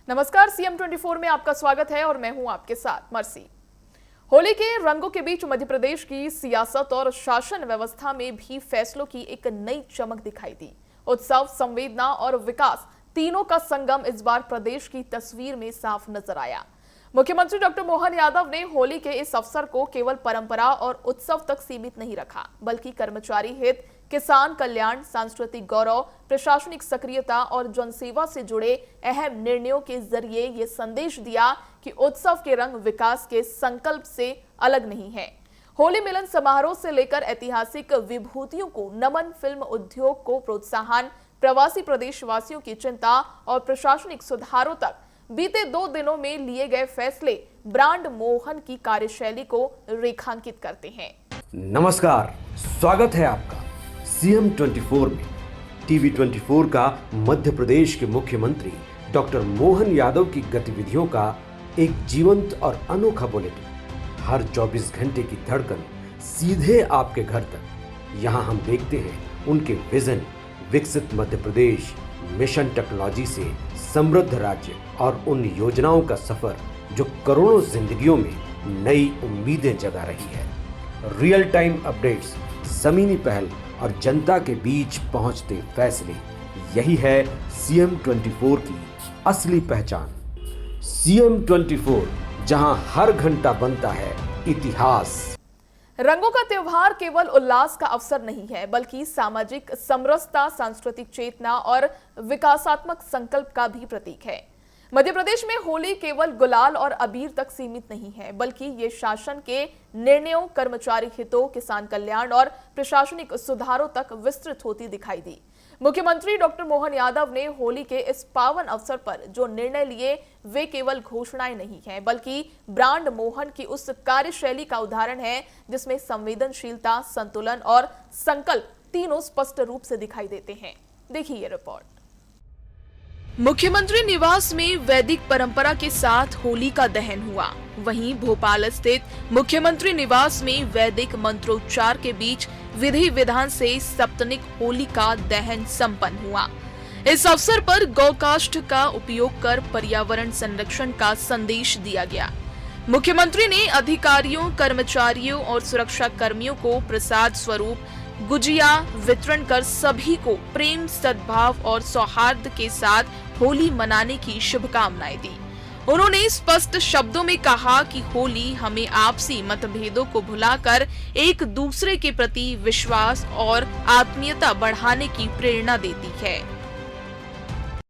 नमस्कार, सीएम 24 में आपका स्वागत है और मैं हूं आपके साथ मर्सी। होली के रंगों के बीच मध्य प्रदेश की सियासत और शासन व्यवस्था में भी फैसलों की एक नई चमक दिखाई दी। उत्सव, संवेदना और विकास तीनों का संगम इस बार प्रदेश की तस्वीर में साफ नजर आया। मुख्यमंत्री डॉक्टर मोहन यादव ने होली के इस अवसर को केवल परंपरा और उत्सव तक सीमित नहीं रखा, बल्कि कर्मचारी हित, किसान कल्याण, सांस्कृतिक गौरव, प्रशासनिक सक्रियता और जनसेवा से जुड़े अहम निर्णयों के जरिए ये संदेश दिया कि उत्सव के रंग विकास के संकल्प से अलग नहीं है। होली मिलन समारोह से लेकर ऐतिहासिक विभूतियों को नमन, फिल्म उद्योग को प्रोत्साहन, प्रवासी प्रदेशवासियों की चिंता और प्रशासनिक सुधारों तक बीते 2 दिनों में लिए गए फैसले ब्रांड मोहन की कार्यशैली को रेखांकित करते हैं। नमस्कार, स्वागत है आपका सीएम 24 में। टीवी 24 का मध्य प्रदेश के मुख्यमंत्री डॉक्टर मोहन यादव की गतिविधियों का एक जीवंत और अनोखा बुलेटिन। हर 24 घंटे की धड़कन सीधे आपके घर तक। यहाँ हम देखते हैं उनके विजन, विकसित मध्य प्रदेश, मिशन टेक्नोलॉजी से समृद्ध राज्य और उन योजनाओं का सफर जो करोड़ों जिंदगियों में नई उम्मीदें जगा रही है। रियल टाइम अपडेट्स, जमीनी पहल और जनता के बीच पहुंचते फैसले, यही है सीएम 24 की असली पहचान। सीएम 24, जहां हर घंटा बनता है इतिहास। रंगों का त्योहार केवल उल्लास का अवसर नहीं है, बल्कि सामाजिक समरसता, सांस्कृतिक चेतना और विकासात्मक संकल्प का भी प्रतीक है। मध्य प्रदेश में होली केवल गुलाल और अबीर तक सीमित नहीं है, बल्कि ये शासन के निर्णयों, कर्मचारी हितों, किसान कल्याण और प्रशासनिक सुधारों तक विस्तृत होती दिखाई दी। मुख्यमंत्री डॉक्टर मोहन यादव ने होली के इस पावन अवसर पर जो निर्णय लिए, वे केवल घोषणाएं नहीं हैं, बल्कि ब्रांड मोहन की उस कार्यशैली का उदाहरण है जिसमें संवेदनशीलता, संतुलन और संकल्प तीनों स्पष्ट रूप से दिखाई देते हैं। देखिए ये रिपोर्ट। मुख्यमंत्री निवास में वैदिक परंपरा के साथ होली का दहन हुआ। वहीं भोपाल स्थित मुख्यमंत्री निवास में वैदिक मंत्रोच्चार के बीच विधि विधान से सप्तनिक होली का दहन संपन्न हुआ। इस अवसर पर गौकाष्ठ का उपयोग कर पर्यावरण संरक्षण का संदेश दिया गया। मुख्यमंत्री ने अधिकारियों, कर्मचारियों और सुरक्षा कर्मियों को प्रसाद स्वरूप गुजिया वितरण कर सभी को प्रेम, सद्भाव और सौहार्द के साथ होली मनाने की शुभकामनाएं दी। उन्होंने स्पष्ट शब्दों में कहा कि होली हमें आपसी मतभेदों को भुलाकर एक दूसरे के प्रति विश्वास और आत्मीयता बढ़ाने की प्रेरणा देती है।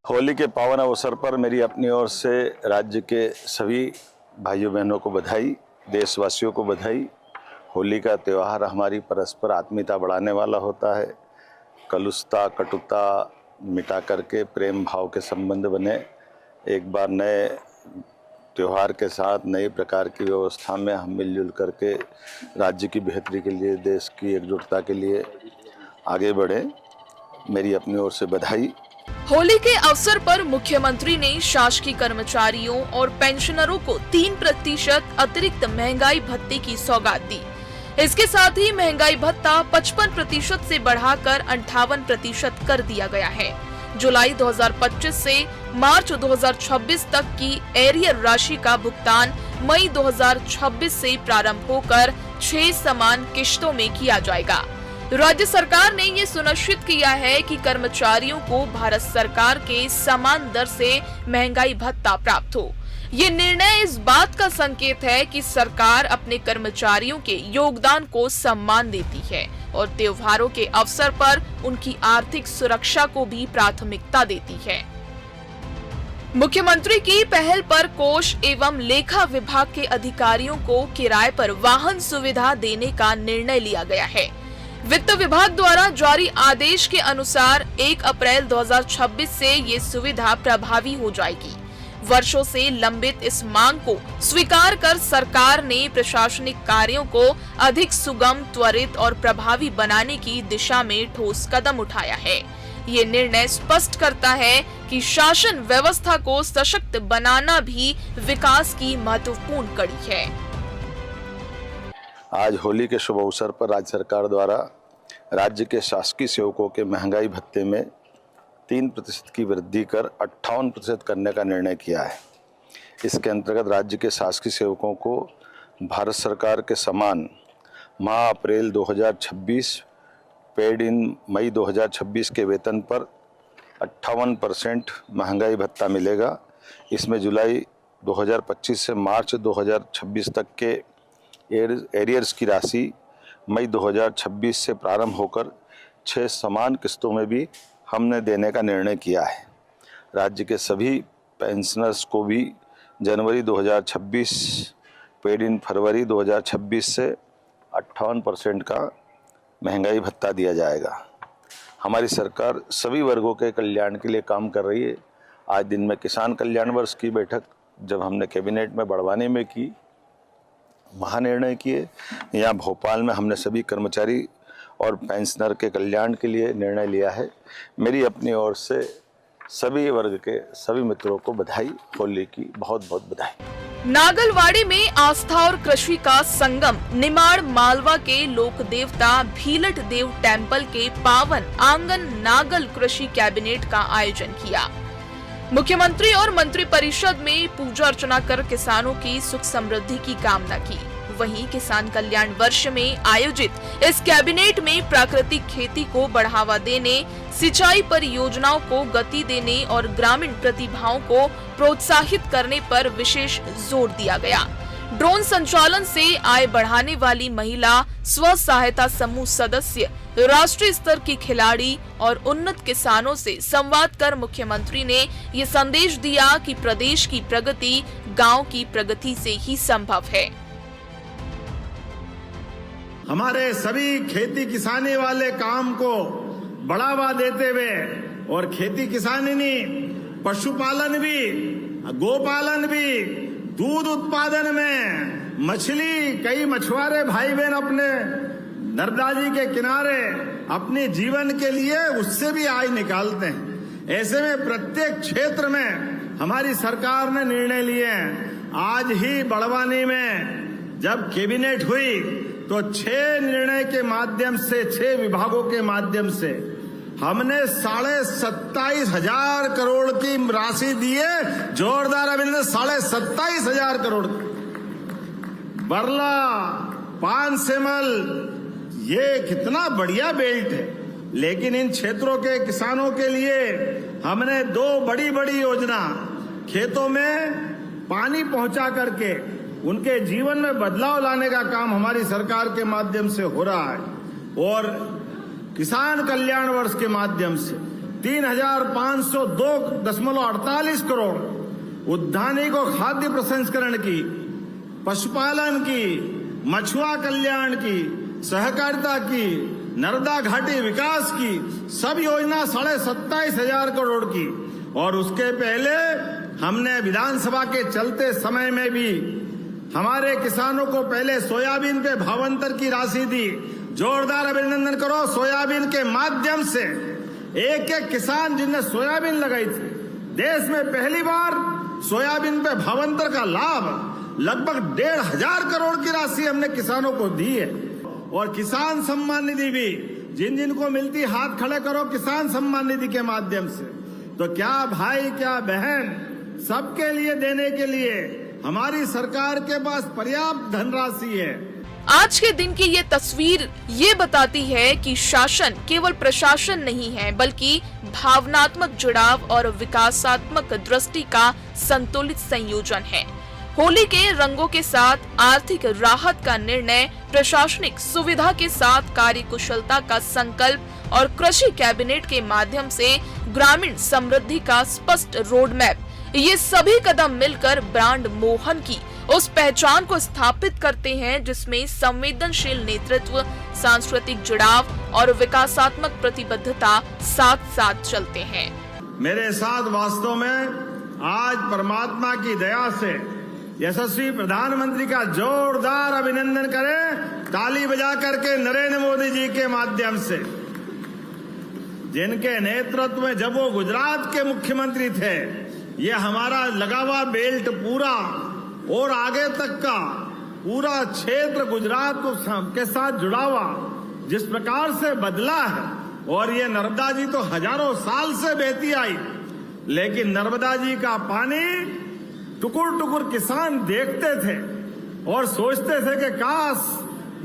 होली के पावन अवसर पर मेरी अपनी ओर से राज्य के सभी भाइयों बहनों को बधाई, देशवासियों को बधाई। होली का त्यौहार हमारी परस्पर आत्मीयता बढ़ाने वाला होता है। कलुषता, कटुता मिटा करके प्रेम भाव के संबंध बने। एक बार नए त्यौहार के साथ नई प्रकार की व्यवस्था में हम मिलजुल करके राज्य की बेहतरी के लिए, देश की एकजुटता के लिए आगे बढ़े। मेरी अपनी ओर से बधाई। होली के अवसर पर मुख्यमंत्री ने शासकीय कर्मचारियों और पेंशनरों को 3% अतिरिक्त महंगाई भत्ते की सौगात दी। इसके साथ ही महंगाई भत्ता 55% से बढ़ाकर 58% कर दिया गया है। जुलाई 2025 से मार्च 2026 तक की एरियर राशि का भुगतान मई 2026 से प्रारंभ होकर 6 समान किश्तों में किया जाएगा। राज्य सरकार ने ये सुनिश्चित किया है कि कर्मचारियों को भारत सरकार के समान दर से महंगाई भत्ता प्राप्त हो। ये निर्णय इस बात का संकेत है कि सरकार अपने कर्मचारियों के योगदान को सम्मान देती है और त्योहारों के अवसर पर उनकी आर्थिक सुरक्षा को भी प्राथमिकता देती है। मुख्यमंत्री की पहल पर कोष एवं लेखा विभाग के अधिकारियों को किराए पर वाहन सुविधा देने का निर्णय लिया गया है। वित्त विभाग द्वारा जारी आदेश के अनुसार 1 अप्रैल 2026 से ये सुविधा प्रभावी हो जाएगी। वर्षों से लंबित इस मांग को स्वीकार कर सरकार ने प्रशासनिक कार्यों को अधिक सुगम, त्वरित और प्रभावी बनाने की दिशा में ठोस कदम उठाया है। ये निर्णय स्पष्ट करता है कि शासन व्यवस्था को सशक्त बनाना भी विकास की महत्वपूर्ण कड़ी है। आज होली के शुभ अवसर पर राज्य सरकार द्वारा राज्य के शासकीय सेवकों के महंगाई भत्ते में 3% की वृद्धि कर 58% करने का निर्णय किया है। इसके अंतर्गत राज्य के शासकीय सेवकों को भारत सरकार के समान माह अप्रैल 2026 पेड इन मई 2026 के वेतन पर 58% महंगाई भत्ता मिलेगा। इसमें जुलाई 2025 से मार्च 2026 तक के एरियर्स की राशि मई 2026 से प्रारंभ होकर 6 समान किस्तों में भी हमने देने का निर्णय किया है। राज्य के सभी पेंशनर्स को भी जनवरी 2026 पेड इन फरवरी 2026 से 58% का महंगाई भत्ता दिया जाएगा। हमारी सरकार सभी वर्गों के कल्याण के लिए काम कर रही है। आज दिन में किसान कल्याण वर्ष की बैठक जब हमने कैबिनेट में बढ़वाने में की, महानिर्णय किए। यहाँ भोपाल में हमने सभी कर्मचारी और पेंशनर के कल्याण के लिए निर्णय लिया है। मेरी अपनी ओर से सभी वर्ग के सभी मित्रों को बधाई, होली की बहुत बहुत बधाई। नागलवाड़ी में आस्था और कृषि का संगम निमाड़ मालवा के लोक देवता भीलट देव टेम्पल के पावन आंगन नागल कृषि कैबिनेट का आयोजन किया। मुख्यमंत्री और मंत्रिपरिषद में पूजा अर्चना कर किसानों की सुख समृद्धि की कामना की। वहीं किसान कल्याण वर्ष में आयोजित इस कैबिनेट में प्राकृतिक खेती को बढ़ावा देने, सिंचाई परियोजनाओं को गति देने और ग्रामीण प्रतिभाओं को प्रोत्साहित करने पर विशेष जोर दिया गया। ड्रोन संचालन से आय बढ़ाने वाली महिला स्व सहायता समूह सदस्य, राष्ट्रीय स्तर की खिलाड़ी और उन्नत किसानों से संवाद कर मुख्यमंत्री ने ये संदेश दिया कि प्रदेश की प्रगति गांव की प्रगति से ही संभव है। हमारे सभी खेती किसानी वाले काम को बढ़ावा देते हुए और खेती किसानी नहीं, पशुपालन भी, गोपालन भी, दूध उत्पादन में मछली, कई मछुआरे भाई बहन अपने नर्मदा जी के किनारे अपने जीवन के लिए उससे भी आय निकालते हैं। ऐसे में प्रत्येक क्षेत्र में हमारी सरकार ने निर्णय लिए हैं। आज ही बड़वानी में जब कैबिनेट हुई तो 6 निर्णय के माध्यम से, 6 विभागों के माध्यम से हमने 27,500 करोड़ की राशि दी है। जोरदार अभिनंदन। 27,500 करोड़। बरला, पानसेमल, ये कितना बढ़िया बेल्ट है। लेकिन इन क्षेत्रों के किसानों के लिए हमने 2 बड़ी बड़ी योजना, खेतों में पानी पहुंचा करके उनके जीवन में बदलाव लाने का काम हमारी सरकार के माध्यम से हो रहा है। और किसान कल्याण वर्ष के माध्यम से 3,502.48 करोड़ उद्यानिक और खाद्य प्रसंस्करण की, पशुपालन की, मछुआ कल्याण की, सहकारिता की, नर्मदा घाटी विकास की सब योजना 27,500 करोड़ की। और उसके पहले हमने विधानसभा के चलते समय में भी हमारे किसानों को पहले सोयाबीन पे भावांतर की राशि दी। जोरदार अभिनंदन करो। सोयाबीन के माध्यम से एक एक किसान जिनने सोयाबीन लगाई थी, देश में पहली बार सोयाबीन पे भावांतर का लाभ लगभग 1,500 करोड़ की राशि हमने किसानों को दी है। और किसान सम्मान निधि भी जिन जिन को मिलती, हाथ खड़े करो किसान सम्मान निधि के माध्यम से। तो क्या भाई क्या बहन, सबके लिए देने के लिए हमारी सरकार के पास पर्याप्त धनराशि है। आज के दिन की ये तस्वीर ये बताती है कि शासन केवल प्रशासन नहीं है, बल्कि भावनात्मक जुड़ाव और विकासात्मक दृष्टि का संतुलित संयोजन है। होली के रंगों के साथ आर्थिक राहत का निर्णय, प्रशासनिक सुविधा के साथ कार्यकुशलता का संकल्प और कृषि कैबिनेट के माध्यम से ग्रामीण समृद्धि का स्पष्ट रोड मैप, ये सभी कदम मिलकर ब्रांड मोहन की उस पहचान को स्थापित करते हैं जिसमें संवेदनशील नेतृत्व, सांस्कृतिक जुड़ाव और विकासात्मक प्रतिबद्धता साथ साथ चलते हैं। मेरे साथ वास्तव में आज परमात्मा की दया से यशस्वी प्रधानमंत्री का जोरदार अभिनंदन करें, ताली बजा करके नरेंद्र मोदी जी के माध्यम से, जिनके नेतृत्व में जब वो गुजरात के मुख्यमंत्री थे, ये हमारा लगा हुआ बेल्ट पूरा और आगे तक का पूरा क्षेत्र गुजरात के साथ जुड़ा हुआ जिस प्रकार से बदला है, और ये नर्मदा जी तो हजारों साल से बहती आई, लेकिन नर्मदा जी का पानी टुकुर टुकुर किसान देखते थे और सोचते थे कि काश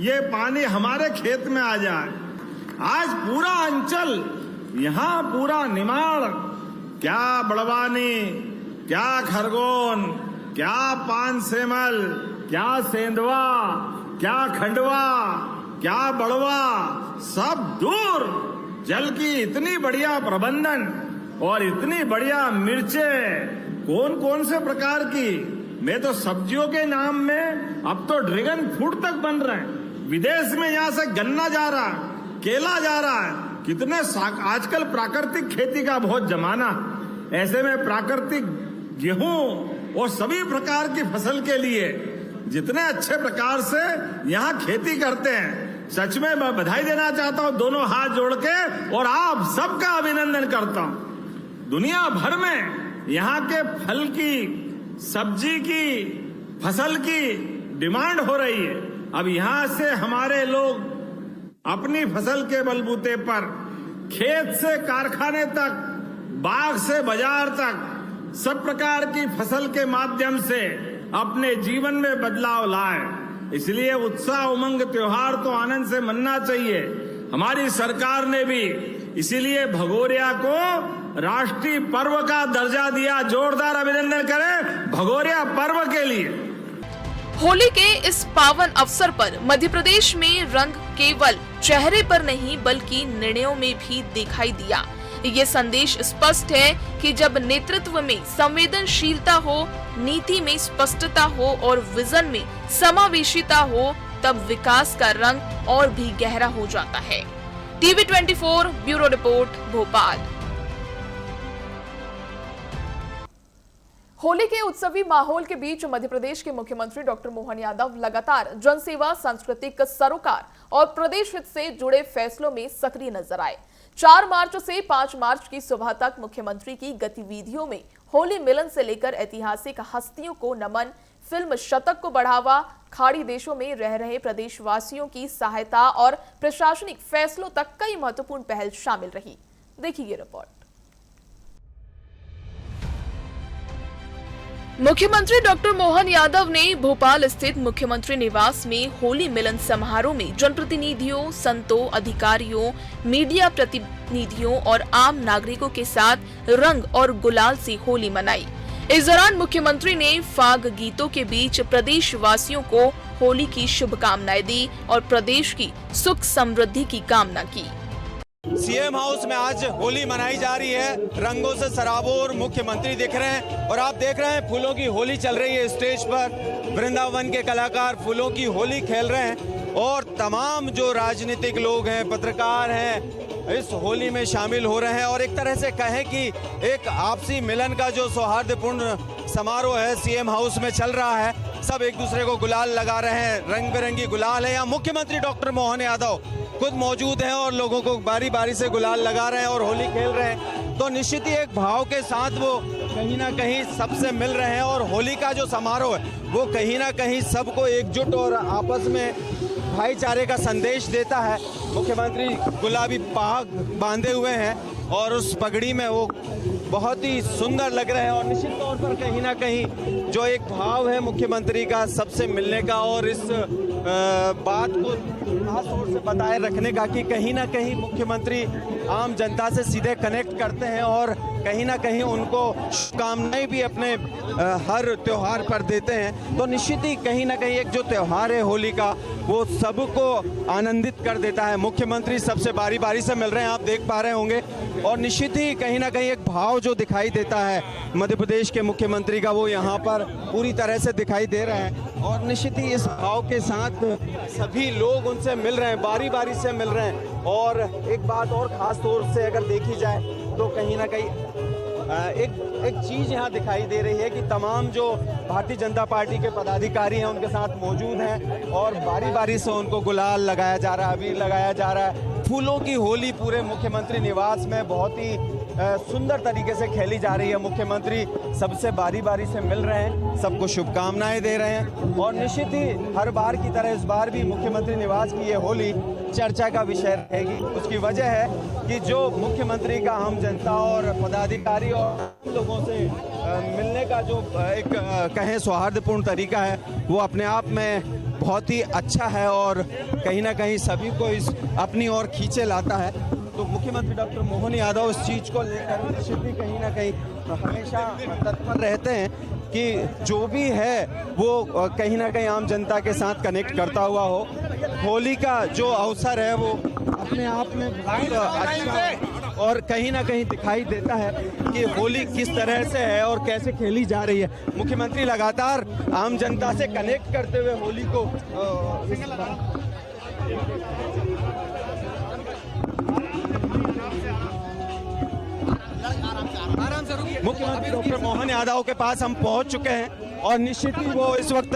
ये पानी हमारे खेत में आ जाए। आज पूरा अंचल, यहाँ पूरा निमाड़, क्या बड़वानी, क्या खरगोन, क्या पानसेमल, क्या सेंधवा, क्या खंडवा, क्या बड़वा, सब दूर जल की इतनी बढ़िया प्रबंधन और इतनी बढ़िया मिर्चें, कौन कौन से प्रकार की, मैं तो सब्जियों के नाम में अब तो ड्रैगन फ्रूट तक बन रहे हैं। विदेश में यहाँ से गन्ना जा रहा है, केला जा रहा है, कितने आजकल प्राकृतिक खेती का बहुत जमाना। ऐसे में प्राकृतिक गेहूं और सभी प्रकार की फसल के लिए जितने अच्छे प्रकार से यहाँ खेती करते हैं, सच में मैं बधाई देना चाहता हूँ दोनों हाथ जोड़ के, और आप सबका अभिनंदन करता हूँ। दुनिया भर में यहाँ के फल की, सब्जी की, फसल की डिमांड हो रही है। अब यहाँ से हमारे लोग अपनी फसल के बलबूते पर खेत से कारखाने तक, बाग से बाजार तक, सब प्रकार की फसल के माध्यम से अपने जीवन में बदलाव लाए। इसलिए उत्साह, उमंग, त्योहार तो आनंद से मनना चाहिए। हमारी सरकार ने भी इसीलिए भगोरिया को राष्ट्रीय पर्व का दर्जा दिया। जोरदार अभिनंदन करें भगोरिया पर्व के लिए। होली के इस पावन अवसर पर मध्य प्रदेश में रंग केवल चेहरे पर नहीं बल्कि निर्णयों में भी दिखाई दिया। ये संदेश स्पष्ट है कि जब नेतृत्व में संवेदनशीलता हो, नीति में स्पष्टता हो और विजन में समावेशिता हो, तब विकास का रंग और भी गहरा हो जाता है। TV 24 bureau report, Bhopal. Holi के उत्सवी माहौल के बीच मध्य प्रदेश के मुख्यमंत्री डॉक्टर मोहन यादव लगातार जनसेवा, सांस्कृतिक सरोकार और प्रदेश हित से जुड़े फैसलों में सक्रिय नजर आए। 4 मार्च से 5 मार्च की सुबह तक मुख्यमंत्री की गतिविधियों में होली मिलन से लेकर ऐतिहासिक हस्तियों को नमन, फिल्म शतक को बढ़ावा, खाड़ी देशों में रह रहे प्रदेशवासियों की सहायता और प्रशासनिक फैसलों तक कई महत्वपूर्ण पहल शामिल रही। देखिए ये रिपोर्ट। मुख्यमंत्री डॉक्टर मोहन यादव ने भोपाल स्थित मुख्यमंत्री निवास में होली मिलन समारोह में जनप्रतिनिधियों, संतों, अधिकारियों, मीडिया प्रतिनिधियों और आम नागरिकों के साथ रंग और गुलाल से होली मनाई। इस दौरान मुख्यमंत्री ने फाग गीतों के बीच प्रदेशवासियों को होली की शुभकामनाएं दी और प्रदेश की सुख समृद्धि की कामना की। सीएम हाउस में आज होली मनाई जा रही है। रंगों से सराबोर मुख्यमंत्री दिख रहे हैं और आप देख रहे हैं फूलों की होली चल रही है। स्टेज पर वृंदावन के कलाकार फूलों की होली खेल रहे हैं और तमाम जो राजनीतिक लोग हैं, पत्रकार हैं, इस होली में शामिल हो रहे हैं। और एक तरह से कहें कि एक आपसी मिलन का जो सौहार्दपूर्ण समारोह है सीएम हाउस में चल रहा है। सब एक दूसरे को गुलाल लगा रहे हैं, रंग बिरंगी गुलाल है। यहाँ मुख्यमंत्री डॉक्टर मोहन यादव खुद मौजूद हैं और लोगों को बारी बारी से गुलाल लगा रहे हैं और होली खेल रहे हैं। तो निश्चित ही एक भाव के साथ वो कहीं ना कहीं सबसे मिल रहे हैं और होली का जो समारोह है वो कहीं ना कहीं सबको एकजुट और आपस में भाईचारे का संदेश देता है। मुख्यमंत्री गुलाबी पाग बांधे हुए हैं और उस पगड़ी में वो बहुत ही सुंदर लग रहे हैं और निश्चित तौर पर कहीं ना कहीं जो एक भाव है मुख्यमंत्री का सबसे मिलने का और इस बात को खास तौर से बताए रखने का कि कहीं ना कहीं मुख्यमंत्री आम जनता से सीधे कनेक्ट करते हैं और कहीं ना कहीं उनको शुभकामनाएं भी अपने हर त्योहार पर देते हैं। तो निश्चित ही कहीं ना कहीं एक जो त्योहार है होली का वो सबको आनंदित कर देता है। मुख्यमंत्री सबसे बारी बारी से मिल रहे हैं, आप देख पा रहे होंगे, और निश्चित ही कहीं ना कहीं एक भाव जो दिखाई देता है मध्य प्रदेश के मुख्यमंत्री का वो यहाँ पर पूरी तरह से दिखाई दे रहा है। और निश्चित ही इस भाव के साथ सभी लोग उनसे मिल रहे हैं, बारी बारी से मिल रहे हैं। और एक बात और खास तौर से अगर देखी जाए तो कहीं ना कहीं एक चीज़ यहाँ दिखाई दे रही है कि तमाम जो भारतीय जनता पार्टी के पदाधिकारी हैं उनके साथ मौजूद हैं और बारी बारी से उनको गुलाल लगाया जा रहा है, अबीर लगाया जा रहा है। फूलों की होली पूरे मुख्यमंत्री निवास में बहुत ही सुंदर तरीके से खेली जा रही है। मुख्यमंत्री सबसे बारी बारी से मिल रहे हैं, सबको शुभकामनाएं दे रहे हैं और निश्चित ही हर बार की तरह इस बार भी मुख्यमंत्री निवास की ये होली चर्चा का विषय रहेगी। उसकी वजह है कि जो मुख्यमंत्री का आम जनता और पदाधिकारी और लोगों से मिलने का जो एक कहें सौहार्दपूर्ण तरीका है वो अपने आप में बहुत ही अच्छा है और कहीं ना कहीं सभी को इस अपनी ओर खींचे लाता है। तो मुख्यमंत्री डॉक्टर मोहन यादव इस चीज़ को लेकर निश्चित ही कहीं ना कहीं हमेशा तत्पर रहते हैं कि जो भी है वो कहीं ना कहीं आम जनता के साथ कनेक्ट करता हुआ हो। होली का जो अवसर है वो अपने आप में बहुत अच्छा और कहीं ना कहीं दिखाई देता है कि होली किस तरह से है और कैसे खेली जा रही है। मुख्यमंत्री लगातार आम जनता से कनेक्ट करते हुए होली को मुख्यमंत्री डॉक्टर मोहन यादव के पास हम पहुंच चुके हैं और निश्चित ही वो इस वक्त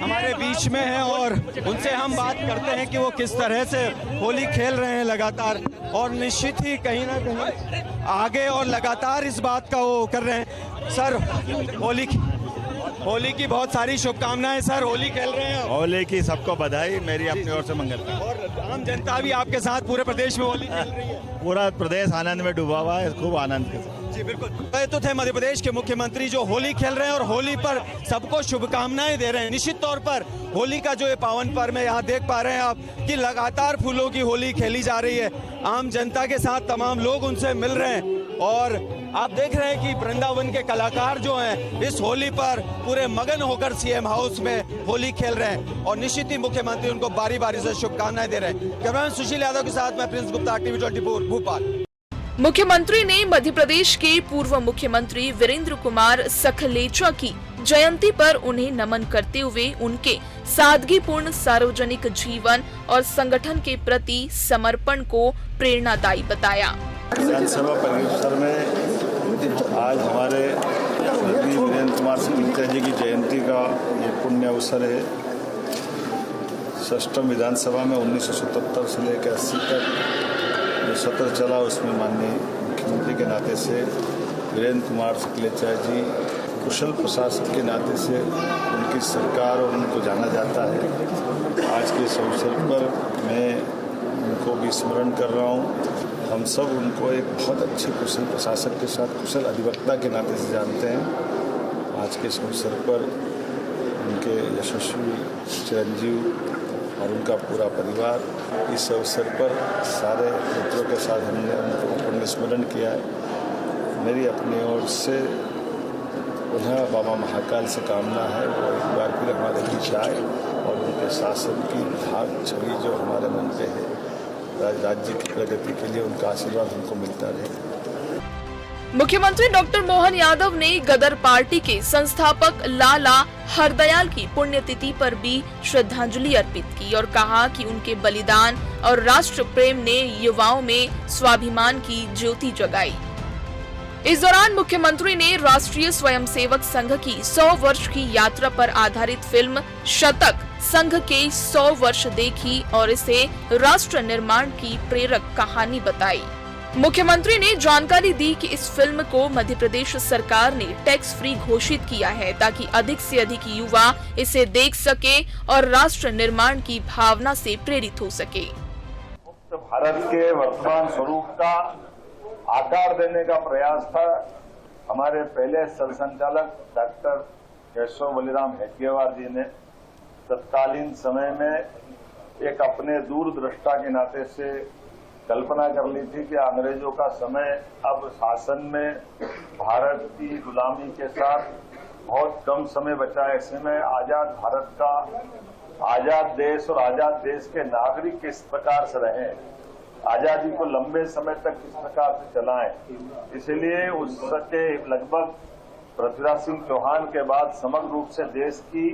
हमारे बीच में हैं और उनसे हम बात करते हैं कि वो किस तरह से होली खेल रहे हैं लगातार और निश्चित ही कहीं ना कहीं आगे और लगातार इस बात का वो कर रहे हैं। सर, होली की बहुत सारी शुभकामनाएं सर। होली खेल रहे हैं, होली की सबको बधाई, मेरी अपनी ओर से मंगल। और आम जनता भी आपके साथ पूरे प्रदेश में होली खेल रही है। पूरा प्रदेश आनंद में डूबा हुआ है, खूब आनंद के साथ। जी बिल्कुल, तो थे मध्य प्रदेश के मुख्यमंत्री जो होली खेल रहे हैं और होली पर सबको शुभकामनाएं दे रहे हैं। निश्चित तौर पर होली का जो ये पावन पर्व है, यहाँ देख पा रहे हैं आप कि लगातार फूलों की होली खेली जा रही है। आम जनता के साथ तमाम लोग उनसे मिल रहे हैं और आप देख रहे हैं कि वृंदावन के कलाकार जो हैं इस होली पर पूरे मगन होकर सीएम हाउस में होली खेल रहे हैं और निश्चित ही मुख्यमंत्री उनको बारी बारी से शुभकामनाएं दे रहे हैं। कैमरामैन सुशील यादव के साथ मैं प्रिंस गुप्ता, टीवी 24 भोपाल। मुख्यमंत्री ने मध्य प्रदेश के पूर्व मुख्यमंत्री वीरेंद्र कुमार सखलेचा की जयंती पर उन्हें नमन करते हुए उनके सादगीपूर्ण सार्वजनिक जीवन और संगठन के प्रति समर्पण को प्रेरणादायी बताया। विधानसभा परिसर में आज हमारे वीरेंद्र कुमार सखलेचा जी की जयंती का ये पुण्य अवसर है। 6वीं विधानसभा में 1977 से लेकर 80 तक जो सत्र चला उसमें माननीय मुख्यमंत्री के नाते से वीरेंद्र कुमार सखलेचा जी कुशल प्रशासक के नाते से उनकी सरकार और उनको जाना जाता है। आज के इस अवसर पर मैं उनको भी स्मरण कर रहा हूँ। हम सब उनको एक बहुत अच्छे कुशल प्रशासक के साथ कुशल अधिवक्ता के नाते से जानते हैं। आज के इस अवसर पर उनके यशस्वी चिरंजीव और उनका पूरा परिवार, इस अवसर पर सारे मित्रों के साथ हमने उनको पुण्य स्मरण किया है। मेरी अपनी ओर से उन्हें बाबा महाकाल से कामना है वो एक बार फिर हमारे बीच आए और उनके शासन की भाग छवि जो हमारे मन पे है, राज्य की प्रगति के लिए उनका आशीर्वाद हमको मिलता रहे। मुख्यमंत्री डॉक्टर मोहन यादव ने गदर पार्टी के संस्थापक लाला हरदयाल की पुण्यतिथि पर भी श्रद्धांजलि अर्पित की और कहा कि उनके बलिदान और राष्ट्र प्रेम ने युवाओं में स्वाभिमान की ज्योति जगाई। इस दौरान मुख्यमंत्री ने राष्ट्रीय स्वयंसेवक संघ की 100 वर्ष की यात्रा पर आधारित फिल्म शतक संघ के 100 वर्ष देखी और इसे राष्ट्र निर्माण की प्रेरक कहानी बताई। मुख्यमंत्री ने जानकारी दी कि इस फिल्म को मध्य प्रदेश सरकार ने टैक्स फ्री घोषित किया है ताकि अधिक से अधिक युवा इसे देख सके और राष्ट्र निर्माण की भावना से प्रेरित हो सके। भारत के वर्तमान स्वरूप का आकार देने का प्रयास था। हमारे पहले सरसंचालक डॉक्टर केशव बलिराम हेडगेवार जी ने तत्कालीन समय में एक अपने दूरदृष्टा के नाते से कल्पना कर ली थी कि अंग्रेजों का समय अब शासन में भारत की गुलामी के साथ बहुत कम समय बचा है। ऐसे में आजाद भारत का, आजाद देश और आजाद देश के नागरिक किस प्रकार से रहें, आजादी को लंबे समय तक किस प्रकार से चलाएं। इसलिए उसके लगभग पृथ्वीराज सिंह चौहान के बाद समग्र रूप से देश की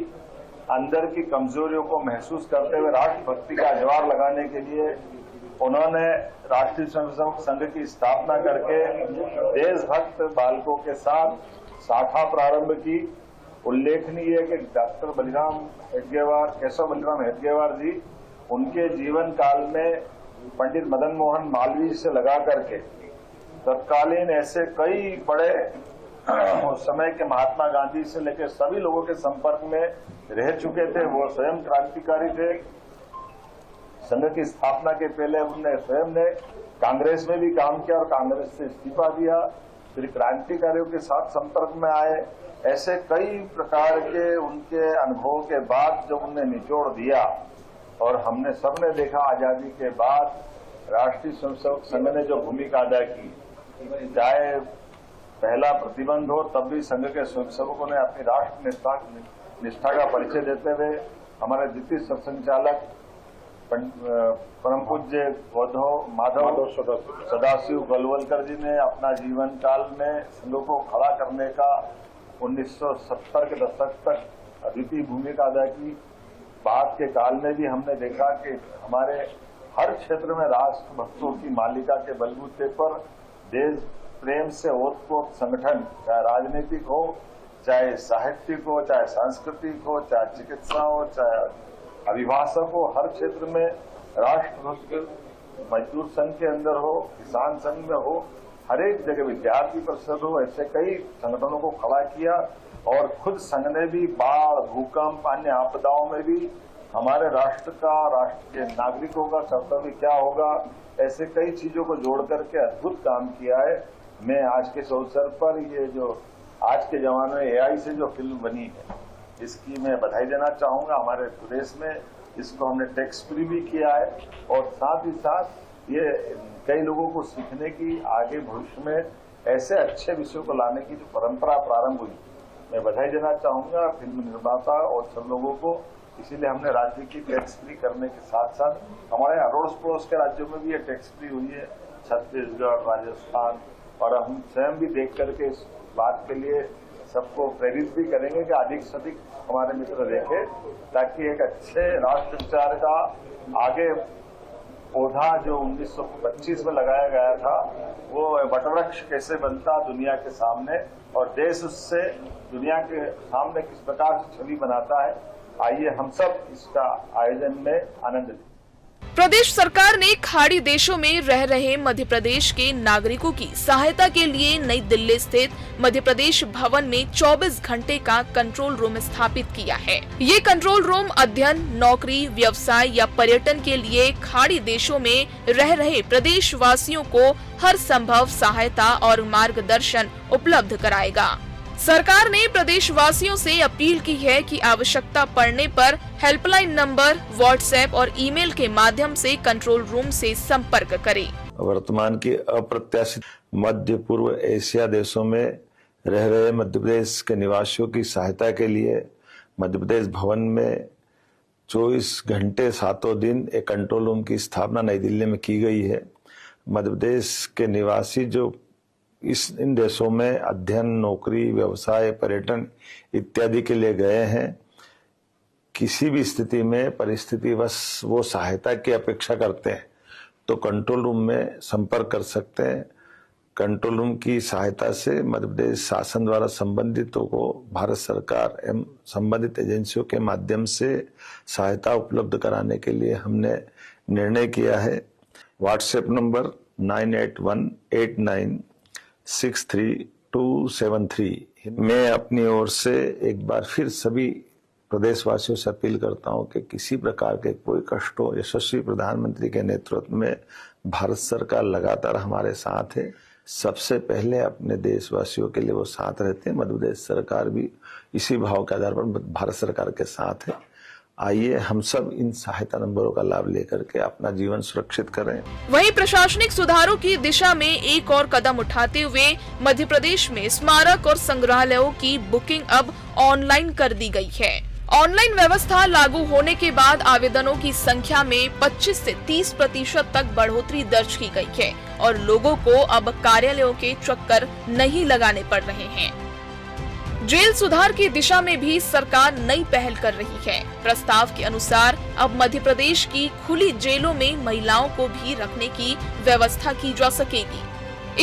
अंदर की कमजोरियों को महसूस करते हुए राष्ट्रभक्ति का जवाब लगाने के लिए उन्होंने राष्ट्रीय स्वयंसेवक संघ की स्थापना करके देशभक्त बालकों के साथ शाखा प्रारंभ की। उल्लेखनीय है कि डॉक्टर बलिराम हेडगेवार, केशव बलिराम हेडगेवार जी, उनके जीवन काल में पंडित मदन मोहन मालवीय से लगा करके तत्कालीन ऐसे कई बड़े उस समय के महात्मा गांधी से लेकर सभी लोगों के संपर्क में रह चुके थे। वो स्वयं क्रांतिकारी थे। संघ की स्थापना के पहले उन्होंने स्वयं ने कांग्रेस में भी काम किया और कांग्रेस से इस्तीफा दिया, फिर क्रांतिकारियों के साथ संपर्क में आए। ऐसे कई प्रकार के उनके अनुभवों के बाद जब उन्होंने निचोड़ दिया और हमने सबने देखा आजादी के बाद राष्ट्रीय स्वयंसेवक संघ ने जो भूमिका अदा की, चाहे पहला प्रतिबंध हो तब भी संघ के स्वयंसेवकों ने अपनी राष्ट्र निष्ठा का परिचय देते हुए हमारे द्वितीय सरसंचालक परम पूज्य माधव सदाशिव गोलवलकर जी ने अपना जीवन काल में संघ को खड़ा करने का 1970 के दशक तक अद्वितीय भूमिका अदा की। बाद के काल में भी हमने देखा कि हमारे हर क्षेत्र में राष्ट्र भक्तों की मालिका के बलबूते पर देश प्रेम से ओतप्रोत संगठन, चाहे राजनीतिक हो, चाहे साहित्यिक हो, चाहे सांस्कृतिक हो, चाहे चिकित्सा हो, चाहे अभिभाषक हो, हर क्षेत्र में राष्ट्रभक्त मजदूर संघ के अंदर हो, किसान संघ में हो, हर एक जगह विद्यार्थी परिषद हो, ऐसे कई संगठनों को खड़ा किया। और खुद संघ ने भी बाढ़, भूकंप, अन्य आपदाओं में भी हमारे राष्ट्र का, राष्ट्र के नागरिकों का कर्तव्य क्या होगा, ऐसे कई चीजों को जोड़ करके अद्भुत काम किया है। मैं आज के इस अवसर पर ये जो आज के जमाने में AI से जो फिल्म बनी है, इसकी मैं बधाई देना चाहूंगा। हमारे प्रदेश में इसको हमने टैक्स फ्री भी किया है और साथ ही साथ ये कई लोगों को सीखने की, आगे भविष्य में ऐसे अच्छे विषयों को लाने की जो परंपरा प्रारंभ हुई, मैं बधाई देना चाहूंगा फिल्म निर्माता और सब लोगों को। इसीलिए हमने राज्य की टैक्स फ्री करने के साथ साथ हमारे अड़ोस पड़ोस के राज्यों में भी ये टैक्स फ्री हुई है, छत्तीसगढ़, राजस्थान, और हम स्वयं भी देख करके इस बात के लिए सबको प्रेरित भी करेंगे कि अधिक से अधिक हमारे मित्र देखें, ताकि एक अच्छे राष्ट्र विचार का आगे पौधा जो 1925 में लगाया गया था, वो वटवृक्ष कैसे बनता दुनिया के सामने और देश उससे दुनिया के सामने किस प्रकार से छवि बनाता है। आइए हम सब इसका आयोजन में आनंद लें। प्रदेश सरकार ने खाड़ी देशों में रह रहे मध्य प्रदेश के नागरिकों की सहायता के लिए नई दिल्ली स्थित मध्य प्रदेश भवन में 24 घंटे का कंट्रोल रूम स्थापित किया है। ये कंट्रोल रूम अध्ययन, नौकरी, व्यवसाय या पर्यटन के लिए खाड़ी देशों में रह रहे प्रदेश वासियों को हर संभव सहायता और मार्गदर्शन उपलब्ध कराएगा। सरकार ने प्रदेशवासियों से अपील की है कि आवश्यकता पड़ने पर हेल्पलाइन नंबर, व्हाट्सएप और ईमेल के माध्यम से कंट्रोल रूम से संपर्क करें। वर्तमान की अप्रत्याशित मध्य पूर्व एशिया देशों में रह रहे मध्य प्रदेश के निवासियों की सहायता के लिए मध्य प्रदेश भवन में 24 घंटे 7 दिन एक कंट्रोल रूम की स्थापना नई दिल्ली में की गई है। मध्य प्रदेश के निवासी जो इन देशों में अध्ययन, नौकरी, व्यवसाय, पर्यटन इत्यादि के लिए गए हैं, किसी भी स्थिति में परिस्थितिवश वो सहायता की अपेक्षा करते हैं तो कंट्रोल रूम में संपर्क कर सकते हैं। कंट्रोल रूम की सहायता से मध्य प्रदेश शासन द्वारा संबंधितों को भारत सरकार एवं संबंधित एजेंसियों के माध्यम से सहायता उपलब्ध कराने के लिए हमने निर्णय किया है। WhatsApp number 9818896273। मैं अपनी ओर से एक बार फिर सभी प्रदेशवासियों से अपील करता हूं कि किसी प्रकार के कोई कष्ट हो, यशस्वी प्रधानमंत्री के नेतृत्व में भारत सरकार लगातार हमारे साथ है। सबसे पहले अपने देशवासियों के लिए वो साथ रहते हैं। मध्य प्रदेश सरकार भी इसी भाव के आधार पर भारत सरकार के साथ है। आइए हम सब इन सहायता नंबरों का लाभ लेकर के अपना जीवन सुरक्षित करें। वहीं प्रशासनिक सुधारों की दिशा में एक और कदम उठाते हुए मध्य प्रदेश में स्मारक और संग्रहालयों की बुकिंग अब ऑनलाइन कर दी गई है। ऑनलाइन व्यवस्था लागू होने के बाद आवेदनों की संख्या में 25 से 30% तक बढ़ोतरी दर्ज की गई है और लोगों को अब कार्यालयों के चक्कर नहीं लगाने पड़ रहे हैं। जेल सुधार की दिशा में भी सरकार नई पहल कर रही है। प्रस्ताव के अनुसार अब मध्य प्रदेश की खुली जेलों में महिलाओं को भी रखने की व्यवस्था की जा सकेगी।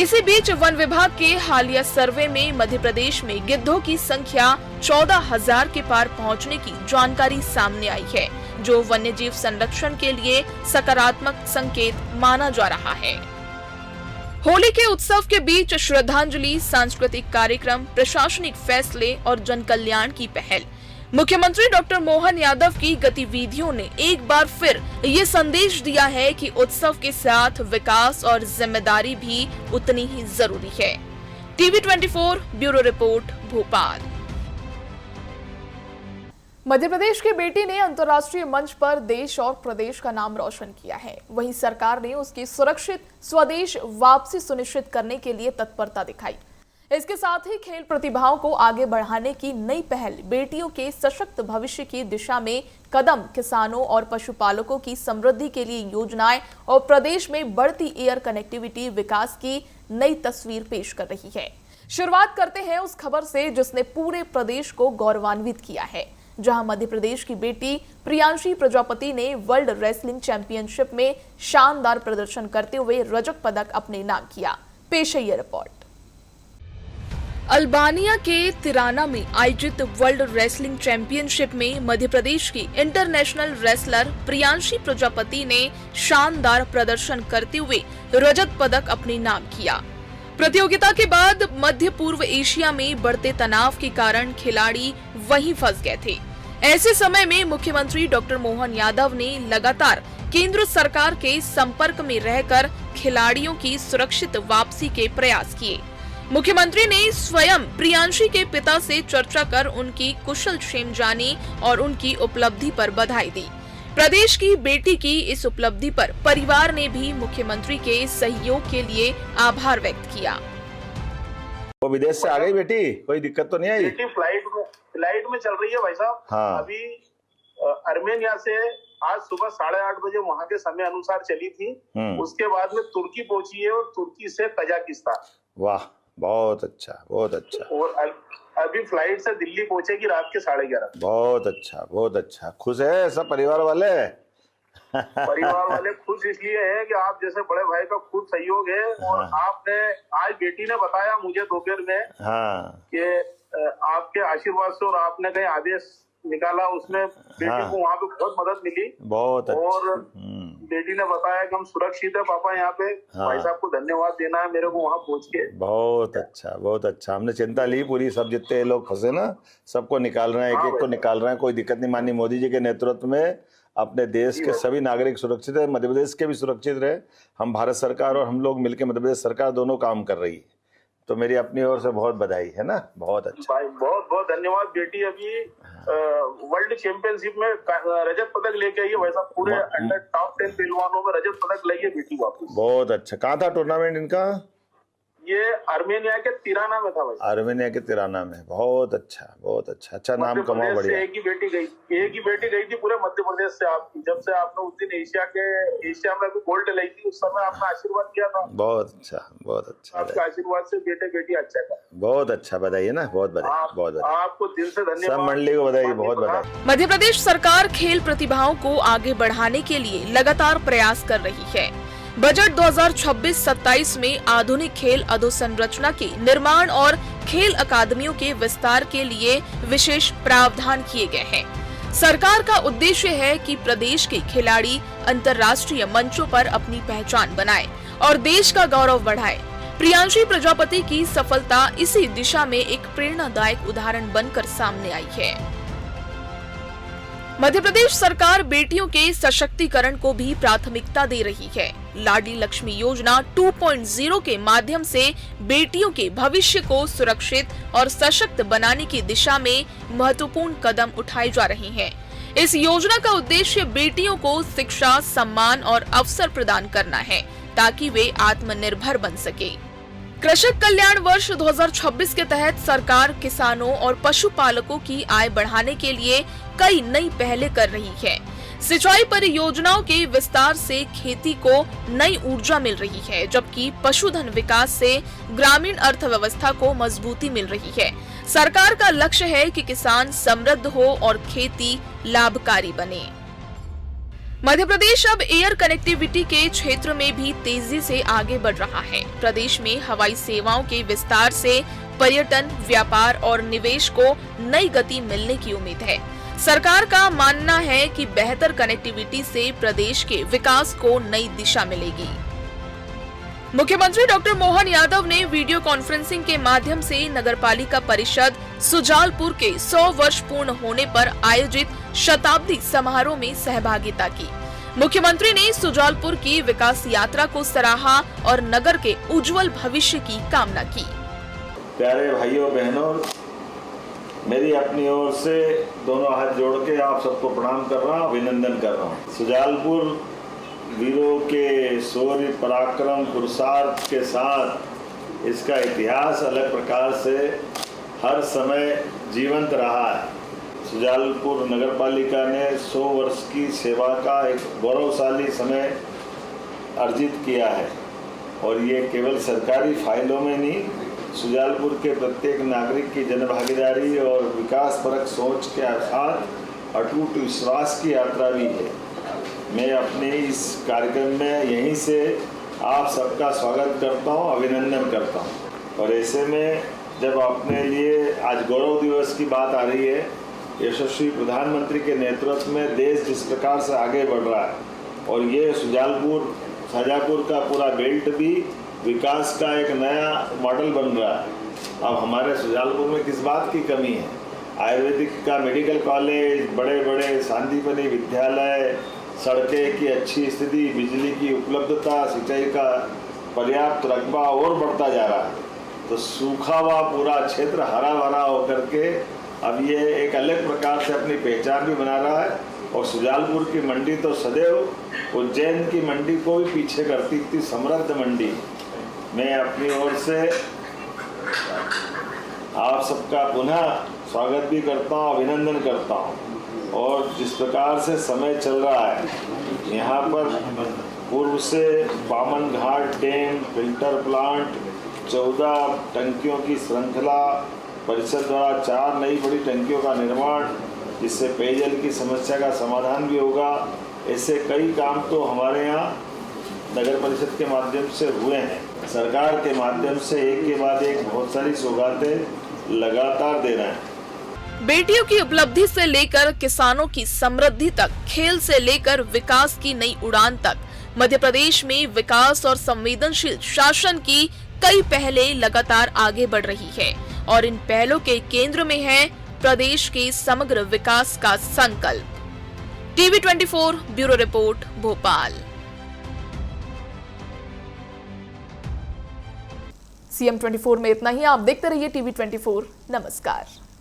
इसी बीच वन विभाग के हालिया सर्वे में मध्य प्रदेश में गिद्धों की संख्या 14,000 के पार पहुंचने की जानकारी सामने आई है, जो वन्यजीव संरक्षण के लिए सकारात्मक संकेत माना जा रहा है। होली के उत्सव के बीच श्रद्धांजलि, सांस्कृतिक कार्यक्रम, प्रशासनिक फैसले और जन कल्याण की पहल। मुख्यमंत्री डॉक्टर मोहन यादव की गतिविधियों ने एक बार फिर ये संदेश दिया है कि उत्सव के साथ विकास और जिम्मेदारी भी उतनी ही जरूरी है। TV 24 bureau report, Bhopal. Madhya Pradesh की बेटी ने अंतर्राष्ट्रीय मंच पर देश और प्रदेश का नाम रोशन किया है। वहीं सरकार ने उसकी सुरक्षित स्वदेश वापसी सुनिश्चित करने के लिए तत्परता दिखाई। इसके साथ ही खेल प्रतिभाओं को आगे बढ़ाने की नई पहल, बेटियों के सशक्त भविष्य की दिशा में कदम, किसानों और पशुपालकों की समृद्धि के लिए योजनाएं और प्रदेश में बढ़ती एयर कनेक्टिविटी विकास की नई तस्वीर पेश कर रही है। शुरुआत करते हैं उस खबर से जिसने पूरे प्रदेश को गौरवान्वित किया है, जहां मध्य प्रदेश की बेटी प्रियांशी प्रजापति ने वर्ल्ड रेसलिंग चैंपियनशिप में शानदार प्रदर्शन करते हुए रजत पदक अपने नाम किया। पेश है ये रिपोर्ट। अल्बानिया के तिराना में आयोजित वर्ल्ड रेसलिंग चैंपियनशिप में मध्य प्रदेश की इंटरनेशनल रेसलर प्रियांशी प्रजापति ने शानदार प्रदर्शन करते हुए रजत पदक अपने नाम किया। प्रतियोगिता के बाद मध्य पूर्व एशिया में बढ़ते तनाव के कारण खिलाड़ी वहीं फंस गए थे। ऐसे समय में मुख्यमंत्री डॉक्टर मोहन यादव ने लगातार केंद्र सरकार के संपर्क में रहकर खिलाड़ियों की सुरक्षित वापसी के प्रयास किए। मुख्यमंत्री ने स्वयं प्रियांशी के पिता से चर्चा कर उनकी कुशल क्षेम जानी और उनकी उपलब्धि पर बधाई दी। प्रदेश की बेटी की इस उपलब्धि पर परिवार ने भी मुख्यमंत्री के सहयोग के लिए आभार व्यक्त किया। वो विदेश से आ गई बेटी, कोई दिक्कत तो नहीं आई? बेटी फ्लाइट में चल रही है भाई साहब। हाँ। अभी आर्मेनिया से आज सुबह 8:30 बजे वहाँ के समय अनुसार चली थी। उसके बाद में तुर्की पहुंची है और तुर्की से कजाकिस्तान। वाह, बहुत अच्छा, बहुत अच्छा। और अभी फ्लाइट से दिल्ली पहुंचेगी रात के 11:30। बहुत अच्छा, बहुत अच्छा। खुश है सब परिवार वाले? परिवार वाले खुश इसलिए हैं कि आप जैसे बड़े भाई का खूब सहयोग है। और आपने आज बेटी ने बताया मुझे दोपहर में कि आपके आशीर्वाद से और आपने कहीं आदेश निकाला, उसमें बेटी को वहाँ पे बहुत मदद मिली। बहुत अच्छा। और बेटी ने बताया कि हम सुरक्षित है पापा यहाँ पे। भाई साहब को धन्यवाद देना है मेरे को वहाँ पहुँच के। बहुत अच्छा, बहुत अच्छा। हमने चिंता ली पूरी, सब जितने लोग फंसे ना सबको निकाल रहे हैं, एक एक को निकाल रहे हैं, कोई दिक्कत नहीं। माननीय मोदी जी के नेतृत्व में अपने देश के सभी नागरिक सुरक्षित है, मध्य प्रदेश के भी सुरक्षित रहे। हम भारत सरकार और हम लोग मिलकर मध्य प्रदेश सरकार दोनों काम कर रही है, तो मेरी अपनी ओर से बहुत बधाई है ना। बहुत अच्छा भाई, बहुत बहुत धन्यवाद। बेटी अभी वर्ल्ड चैंपियनशिप में रजत पदक लेके आई है भाई साहब। पूरे अंडर टॉप 10 पहलवानों में रजत पदक लाई है बेटी वापस। बहुत अच्छा। कहाँ था टूर्नामेंट इनका? ये आर्मेनिया के तिराना में था भाई। आर्मेनिया के तिराना में। बहुत अच्छा, बहुत अच्छा। अच्छा नाम कमाओ, बढ़िया। एक ही बेटी गई थी पूरे मध्य प्रदेश से आपकी। जब से आपने उस दिन एशिया में गोल्ड लाई थी, उस समय आपने आशीर्वाद किया था। बहुत अच्छा, बहुत अच्छा। आपके आशीर्वाद से बेटी अच्छा था। बहुत अच्छा, बधाई है ना, बहुत बधाई, बहुत बधाई। आपको दिल से धन्यवाद। सब मंडली को बधाई, बहुत बधाई। मध्य प्रदेश सरकार खेल प्रतिभाओं को आगे बढ़ाने के लिए लगातार प्रयास कर रही है। बजट 2026-27 में आधुनिक खेल अधोसंरचना के निर्माण और खेल अकादमियों के विस्तार के लिए विशेष प्रावधान किए गए हैं। सरकार का उद्देश्य है कि प्रदेश के खिलाड़ी अंतर्राष्ट्रीय मंचों पर अपनी पहचान बनाएं और देश का गौरव बढ़ाएं। प्रियांशी प्रजापति की सफलता इसी दिशा में एक प्रेरणादायक उदाहरण बनकर सामने आई है। मध्य प्रदेश सरकार बेटियों के सशक्तिकरण को भी प्राथमिकता दे रही है। लाडली लक्ष्मी योजना 2.0 के माध्यम से बेटियों के भविष्य को सुरक्षित और सशक्त बनाने की दिशा में महत्वपूर्ण कदम उठाए जा रहे हैं। इस योजना का उद्देश्य बेटियों को शिक्षा, सम्मान और अवसर प्रदान करना है ताकि वे आत्मनिर्भर बन सके। कृषक कल्याण वर्ष 2026 के तहत सरकार किसानों और पशुपालकों की आय बढ़ाने के लिए कई नई पहलें कर रही है। सिंचाई परियोजनाओं के विस्तार से खेती को नई ऊर्जा मिल रही है, जबकि पशुधन विकास से ग्रामीण अर्थव्यवस्था को मजबूती मिल रही है। सरकार का लक्ष्य है कि किसान समृद्ध हो और खेती लाभकारी बने। मध्य प्रदेश अब एयर कनेक्टिविटी के क्षेत्र में भी तेजी से आगे बढ़ रहा है। प्रदेश में हवाई सेवाओं के विस्तार से पर्यटन, व्यापार और निवेश को नई गति मिलने की उम्मीद है। सरकार का मानना है कि बेहतर कनेक्टिविटी से प्रदेश के विकास को नई दिशा मिलेगी। मुख्यमंत्री डॉक्टर मोहन यादव ने वीडियो कॉन्फ्रेंसिंग के माध्यम से नगरपालिका परिषद सुजालपुर के 100 वर्ष पूर्ण होने पर आयोजित शताब्दी समारोह में सहभागिता की। मुख्यमंत्री ने सुजालपुर की विकास यात्रा को सराहा और नगर के उज्जवल भविष्य की कामना की। प्यारे भाइयों बहनों, मेरी अपनी ओर से दोनों हाथ जोड़ के आप सबको प्रणाम कर रहा हूँ, अभिनंदन कर रहा हूँ। सुजालपुर वीरों के शौर्य पराक्रम पुरुषार्थ के साथ इसका इतिहास अलग प्रकार से हर समय जीवंत रहा है। सुजालपुर नगरपालिका ने 100 वर्ष की सेवा का एक गौरवशाली समय अर्जित किया है और ये केवल सरकारी फाइलों में नहीं, सुजालपुर के प्रत्येक नागरिक की जनभागीदारी और विकासपरक सोच के साथ अटूट विश्वास की यात्रा भी है। मैं अपने इस कार्यक्रम में यहीं से आप सबका स्वागत करता हूं, अभिनंदन करता हूं। और ऐसे में जब अपने लिए आज गौरव दिवस की बात आ रही है, यशस्वी प्रधानमंत्री के नेतृत्व में देश जिस प्रकार से आगे बढ़ रहा है और ये सुजालपुर शाजापुर का पूरा बेल्ट भी विकास का एक नया मॉडल बन रहा है। अब हमारे सुजालपुर में किस बात की कमी है? आयुर्वेदिक का मेडिकल कॉलेज, बड़े बड़े शांतिपनी विद्यालय, सड़कें की अच्छी स्थिति, बिजली की उपलब्धता, सिंचाई का पर्याप्त रकबा और बढ़ता जा रहा है। तो सूखा हुआ पूरा क्षेत्र हरा भरा होकर के अब ये एक अलग प्रकार से अपनी पहचान भी बना रहा है। और सुजालपुर की मंडी तो सदैव उज्जैन की मंडी को भी पीछे करती थी, समृद्ध मंडी। मैं अपनी ओर से आप सबका पुनः स्वागत भी करता हूँ, अभिनंदन करता हूँ। और जिस प्रकार से समय चल रहा है, यहाँ पर पूर्व से बामन घाट डैम, फिल्टर प्लांट, 14 टंकियों की श्रृंखला, परिषद द्वारा 4 नई बड़ी टंकियों का निर्माण, जिससे पेयजल की समस्या का समाधान भी होगा। ऐसे कई काम तो हमारे यहाँ नगर परिषद के माध्यम से हुए हैं। सरकार के माध्यम से एक के बाद एक बहुत सारी सौगातें लगातार दे रहे हैं। बेटियों की उपलब्धि से लेकर किसानों की समृद्धि तक, खेल से लेकर विकास की नई उड़ान तक, मध्य प्रदेश में विकास और संवेदनशील शासन की कई पहलें लगातार आगे बढ़ रही है और इन पहलों के केंद्र में है प्रदेश के समग्र विकास का संकल्प। TV 24 bureau report, Bhopal. CM 24 में इतना ही। आप देखते रहिए टीवी 24। नमस्कार।